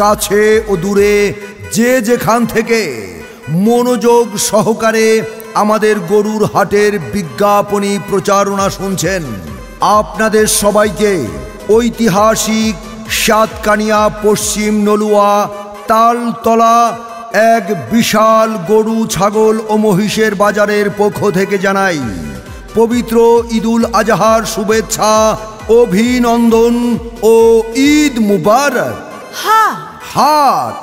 কাছে ও দূরে যে যেখান থেকে মনোযোগ সহকারে আমাদের গরুর হাটের বিজ্ঞাপনী প্রচারণা শুনছেন, আপনাদের সবাইকে ঐতিহাসিক সাতকানিয়া পশ্চিম নলুয়া তালতলা এক বিশাল গরু ছাগল ও মহিষের বাজারের পক্ষ থেকে জানাই পবিত্র ঈদুল আজহার শুভেচ্ছা, অভিনন্দন ও ঈদ মুবারক। হাট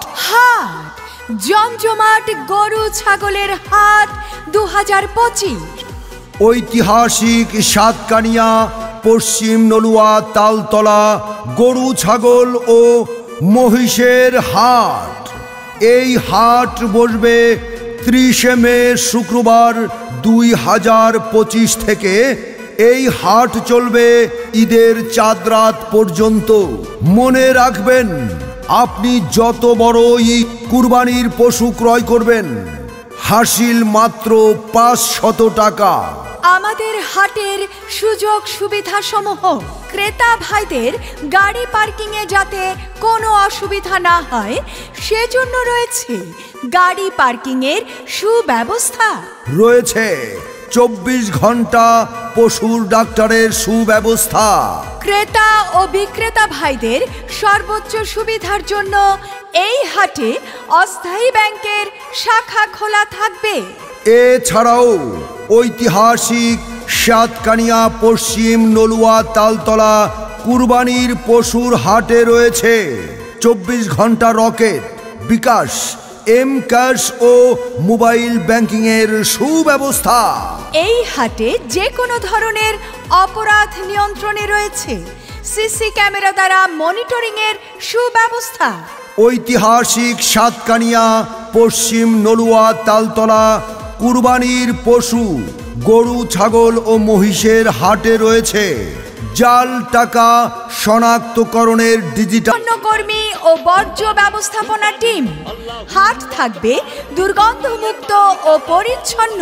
জমজমাট গরু ছাগলের হাট 2025 ঐতিহাসিক সাতকানিয়া পশ্চিম নলুয়া তালতলা গরু ছাগল ও মহিষের হাট। এই হাট বসবে 30 মে শুক্রবার 2025 থেকে। এই হাট চলবে ঈদের চাঁদ রাত পর্যন্ত। মনে রাখবেন, আপনি যত বড় ঈদ কুরবানির পশু ক্রয় করবেন, হাসিল মাত্র 500 টাকা। আমাদের হাটের সুযোগ সুবিধা সমূহ ক্রেতা ভাইদের গাড়ি পার্কিংয়ে যাতে কোনো অসুবিধা না হয় সেজন্য রয়েছে গাড়ি পার্কিংয়ের সুব্যবস্থা। রয়েছে 24 ঘন্টা পশুর ডাক্তারের সুব্যবস্থা। ক্রেতা ও বিক্রেতা ভাইদের সর্বোচ্চ সুবিধার জন্য এই হাটে অস্থায়ী ব্যাংকের শাখা খোলা থাকবে। এছাড়াও ঐতিহাসিক সাতকানিয়া পশ্চিম নলুয়া তালতলা কুরবানির পশুর হাটে রয়েছে 24 ঘন্টা রকেট, বিকাশ, এম ক্যাশ ও মোবাইল ব্যাংকিং এর সুব্যবস্থা। এই হাটে যে কোনো ধরনের অপরাধ নিয়ন্ত্রণে রয়েছে সিসি ক্যামেরা দ্বারা মনিটরিং এর সুব্যবস্থা। ঐতিহাসিক সাতকানিয়া পশ্চিম নলুয়া তালতলা কুরবানির পশু গরু ছাগল ও মহিষের হাটে রয়েছে জাল টাকা শনাক্তকরণের ডিজিটাল কর্মী ও বর্জ্য ব্যবস্থাপনা টিম। হাট থাকবে দুর্গন্ধমুক্ত ও পরিচ্ছন্ন।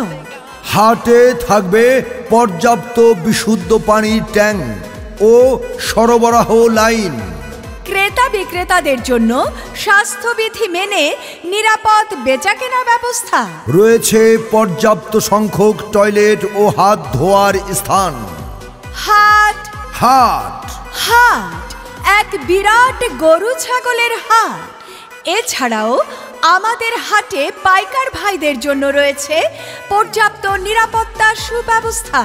হাটে থাকবে পর্যাপ্ত বিশুদ্ধ পানির ট্যাঙ্ক ও সরবরাহ লাইন। ক্রেতা বিক্রেতাদের জন্য স্বাস্থ্যবিধি মেনে নিরাপদ বেচাকেনা ব্যবস্থা রয়েছে। পর্যাপ্ত সংখ্যক টয়লেট ও হাত ধোয়ার স্থান। হাট হাট হাট এক বিরাট গরু ছাগলের হাট। এছাড়াও আমাদের হাটে পাইকার ভাইদের জন্য রয়েছে পর্যাপ্ত নিরাপত্তা সুব্যবস্থা।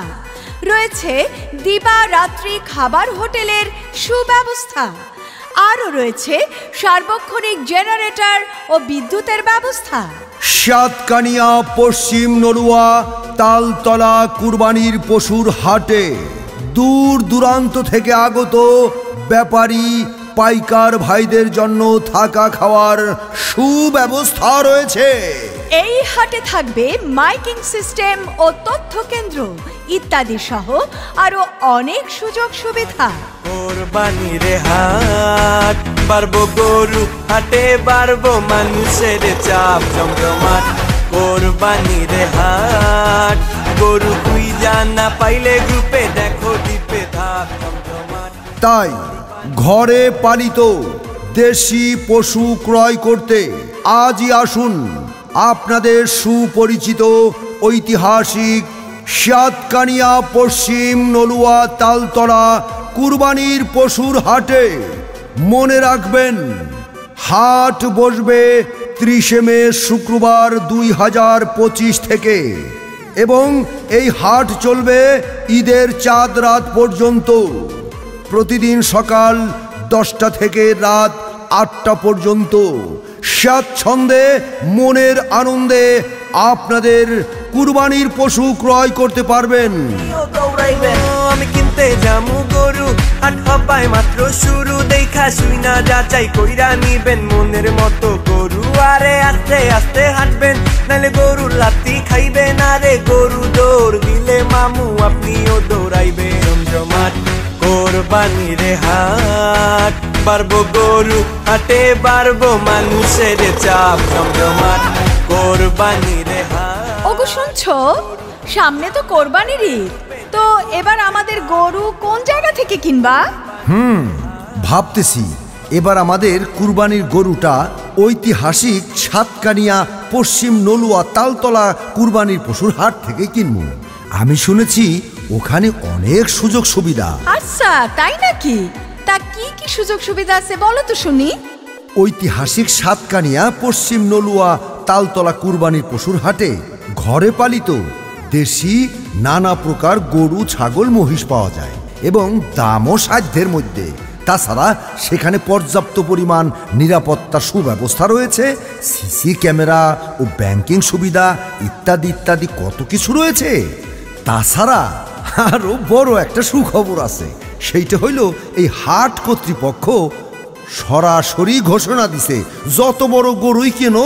রয়েছে দিবা-রাত্রি খাবার হোটেলের সুব্যবস্থা। আরও রয়েছে সার্বক্ষণিক জেনারেটর ও বিদ্যুতের ব্যবস্থা। সাতকানিয়া পশ্চিম নলুয়া তালতলা কুরবানির পশুর হাটে দূর দূরান্ত থেকে আগত ব্যাপারী পাইকার ভাইদের জন্য থাকা খাওয়ার সুব্যবস্থা রয়েছে। এই হাটে থাকবে মাইকিং সিস্টেম ও তথ্য কেন্দ্র ইত্যাদি সহ আরো অনেক সুযোগ সুবিধা। কোরবানির হাট, বাড়বো গরু হাটে, বাড়বো মানুষের চাপ জমজমাট। কোরবানির হাট, গরু তুই জানা পাইলে গ্রুপে দেখো দ্বীপে ধাপ জমজমাট। তাই ঘরে পালিত দেশি পশু ক্রয় করতে আজই আসুন আপনাদের সুপরিচিত ঐতিহাসিক সাতকানিয়া পশ্চিম নলুয়া তালতলা কুরবানির পশুর হাটে। মনে রাখবেন, হাট বসবে 30 মে শুক্রবার 2025 থেকে এবং এই হাট চলবে ঈদের চাঁদ রাত পর্যন্ত। প্রতিদিন সকাল 10টা থেকে রাত 8টা পর্যন্ত স্বাচ্ছন্দ্যে মনের আনন্দে আপনাদের কুরবানির পশু ক্রয় করতে পারবেন। আমি কিনতে যামু গরু, হাট হবাই মাত্র শুরু, দেখা শুই না যাচাই কইরা নিবেন মনের মতো গরু। আরে আস্তে আস্তে হাঁটবেন, নাহলে গরুর লাত্তি খাইবেন। আরে গরু দৌড় দিলে মামু আপনিও দৌড়াইবেন। জমজমাট কোরবানির হাট, বাড়বো গরু হাটে, বাড়বো মানুষের চাপ জমজমাট। কোরবানির হাট। ওগো শুনছো, সামনে তো কোরবানির ঈদ, তো এবার আমাদের গরু কোন জায়গা থেকে কিনবা? ভাবতেছি এবার আমাদের কুরবানির গরুটা ঐতিহাসিক সাতকানিয়া পশ্চিম নলুয়া তালতলা কুরবানির পশুর হাট থেকে কিনবো। আমি শুনেছি ওখানে অনেক সুযোগ সুবিধা। আচ্ছা, তাই নাকি? তা কি কি সুযোগ সুবিধা আছে বলো তো শুনি। ঐতিহাসিক সাতকানিয়া পশ্চিম নলুয়া তালতলা কুরবানির পশুর হাটে ঘরে পালিত দেশি নানা প্রকার গরু, ছাগল, মহিষ পাওয়া যায় এবং দামও সাধ্যের মধ্যে। তাছাড়া সেখানে পর্যাপ্ত পরিমাণ নিরাপত্তার সুব্যবস্থা রয়েছে, সিসি ক্যামেরা ও ব্যাংকিং সুবিধা ইত্যাদি ইত্যাদি কত কিছু রয়েছে। তাছাড়া আরও বড় একটা সুখবর আছে, সেইটা হইল এই হাট কর্তৃপক্ষ সরাসরি ঘোষণা দিছে যত বড় গরুই কেন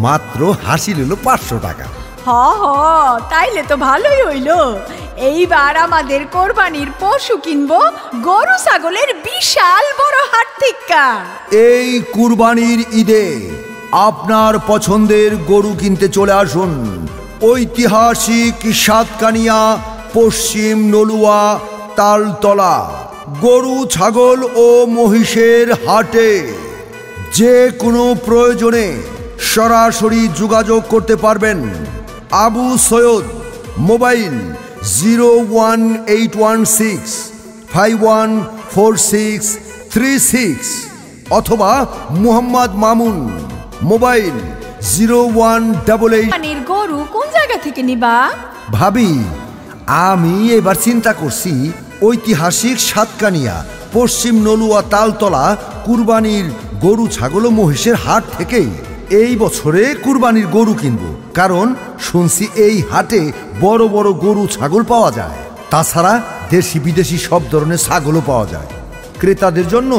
মাত্র হাসিল হলো 500 টাকা। হ হ, তাইলে তো ভালোই হইল। এইবার আমাদের কোরবানির পশু কিনবো গরু ছাগলের বিশাল বড় হাট থেকে। এই কুরবানির ঈদে আপনার পছন্দের গরু কিনতে চলে আসুন ঐতিহাসিক সাতকানিয়া পশ্চিম নলুয়া তালতলা গরু, ছাগল ও মহিষের হাটে। যে কোনো প্রয়োজনে সরাসরি যোগাযোগ করতে পারবেন। আবু সৈয়দ, মোবাইল 01816514636 অথবা মোহাম্মদ মামুন, মোবাইল 0188। গরু কোন জায়গা থেকে নিবা? ভাবি, আমি এবার চিন্তা করছি ঐতিহাসিক সাতকানিয়া পশ্চিম নলুয়া তালতলা কুরবানির গরু, ছাগল ও মহিষের হাট থেকেই এই বছরে কুরবানির গরু কিনবো। কারণ শুনছি এই হাটে বড় বড় গরু, ছাগল পাওয়া যায়। তাছাড়া দেশি বিদেশি সব ধরনের ছাগলও পাওয়া যায়। ক্রেতাদের জন্য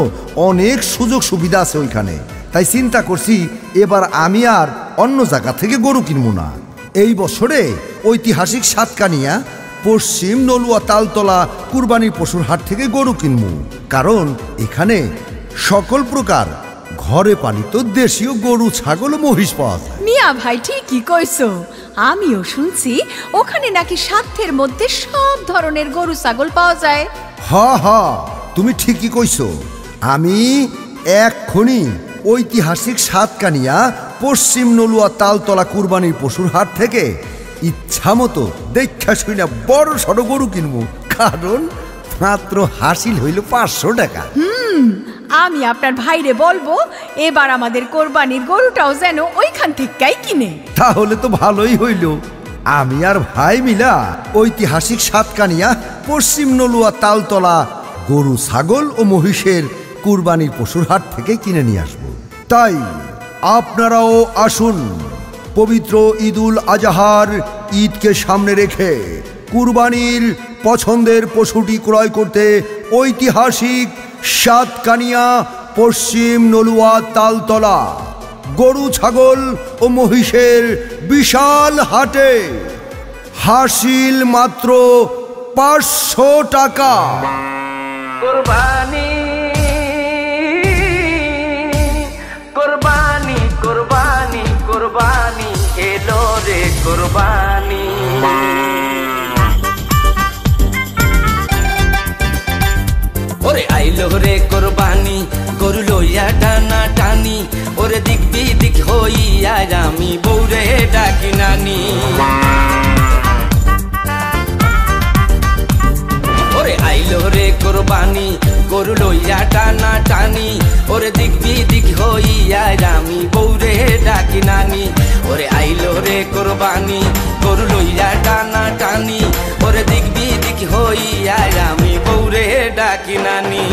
অনেক সুযোগ সুবিধা আছে ওইখানে। তাই চিন্তা করছি এবার আমি আর অন্য জায়গা থেকে গরু কিনবো না। এই বছরে ঐতিহাসিক সাতকানিয়া পশ্চিম নলুয়া তালতলা কুরবানির পশুর হাট থেকে গরু কিনবো। কারণ এখানে সকল প্রকার ঘরে পালিত দেশীয় গরু, ছাগল ও মহিষ পাওয়া যায়। মিয়া ভাই ঠিকই কইছো। আমিও শুনছি ওখানে নাকি সাধ্যের মধ্যে সব ধরনের গরু, ছাগল পাওয়া যায়। হা, তুমি ঠিকই কইছো। আমি এক্ষুনি ঐতিহাসিক সাতকানিয়া পশ্চিম নলুয়া তালতলা কুরবানির পশুর হাট থেকে ইচ্ছা মতো দেখা শুনা বড় সড়ো গরু কিনবো। কারণ মাত্র হাসিল হইল 500 টাকা। আমি আপনার ভাইরে বলবো এবার আমাদের কোরবানির গরুটাও যেন ওইখান থেকেই কিনে। তাহলে তো ভালোই হইল। আমি আর ভাই মিলা ঐতিহাসিক সাতকানিয়া পশ্চিম নলুয়া তালতলা গরু, ছাগল ও মহিষের কুরবানির পশুর হাট থেকে কিনে নিয়ে আসবো। তাই আপনারাও আসুন পবিত্র ঈদুল আজহার ঈদকে সামনে রেখে কুরবানির পছন্দের পশুটি ক্রয় করতে ঐতিহাসিক সাতকানিয়া পশ্চিম নলুয়া তালতলা গরু, ছাগল ও মহিষের বিশাল হাটে। হাসিল মাত্র 500 টাকা। কুরবানি কুরবানি কুরবানি কুরবানি এলো রে কুরবানি। ওরে আইলো রে কুরবানি, গরু লইয়া টানা টানি। ওরে দিক বিদিক হইয়া আমি বউরে ডাকি নানি। ওরে আইলো রে কুরবানি, গরু লইয়া টানা টানি। ওরে দিক বিদিক হইয়া আমি বউরে ডাকি নানি। ওরে আইলো রে কুরবানি, গরু লইয়া টানা টানি। ওরে দিক বিদিক হইয়া আমি বউরে ডাকি নানি।